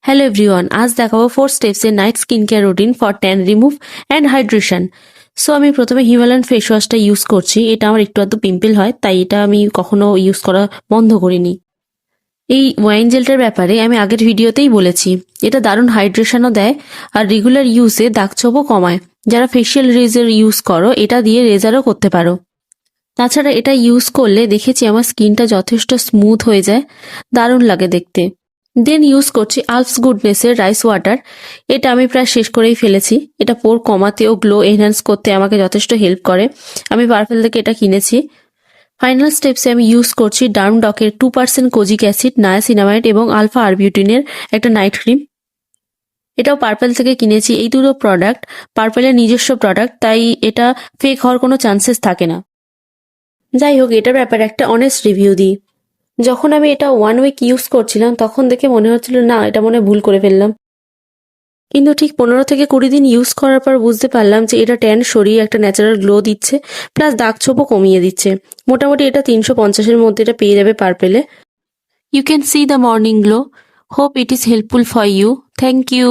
Hello everyone, আজ দেখাবো 4 স্টেপসের night skin care routine for tan remove and hydration. So আমি প্রথমে হিমালয়ান ফেস ওয়াশটা ইউজ করছি। এটা আমার একটু আধটু পিম্পল হয়, তাই এটা আমি কখনো ইউজ করা বন্ধ করিনি। এই ওয়াইন জেলটার ব্যাপারে আমি আগের ভিডিওতেই বলেছি। এটা দারুণ হাইড্রেশনও দেয় আর রেগুলার ইউজে দাগছোপও কমায়। যারা ফেশিয়াল রেজার ইউজ করো, এটা দিয়ে রেজারও করতে পারো। তাছাড়া এটা ইউজ করলে দেখেছি আমার স্কিনটা যথেষ্ট স্মুথ হয়ে যায়, দারুণ লাগে দেখতে। দেন ইউজ করছি আলফস গুডনেসের রাইস ওয়াটার। এটা আমি প্রায় শেষ করেই ফেলেছি। এটা পোর কমাতে ও গ্লো এনহ্যান্স করতে আমাকে যথেষ্ট হেল্প করে। আমি পার্পেল থেকে এটা কিনেছি। ফাইনাল স্টেপসে আমি ইউজ করছি ডার্মডকের 2% কোজিক অ্যাসিড, নায়াসিনামাইড এবং আলফা আরবিউটিনের একটা নাইট ক্রিম। এটাও পার্পেল থেকে কিনেছি। এই দুটো প্রোডাক্ট পার্পেলের নিজস্ব প্রোডাক্ট, তাই এটা ফেক হওয়ার কোনো চান্সেস থাকে না। যাই হোক, এটার ব্যাপারে একটা অনেস্ট রিভিউ দিই। যখন আমি এটা 1 উইক ইউজ করছিলাম, তখন দেখে মনে হচ্ছিল না, এটা মনে হয় ভুল করে ফেললাম। কিন্তু ঠিক 15 থেকে 20 দিন ইউজ করার পর বুঝতে পারলাম যে এটা ট্যান সরিয়ে একটা ন্যাচারাল গ্লো দিচ্ছে, প্লাস দাগ ছোপও কমিয়ে দিচ্ছে। মোটামুটি এটা 350-এর মধ্যে এটা পেয়ে যাবে পার্পেলে। You can see the morning glow. Hope it is helpful for you. Thank you.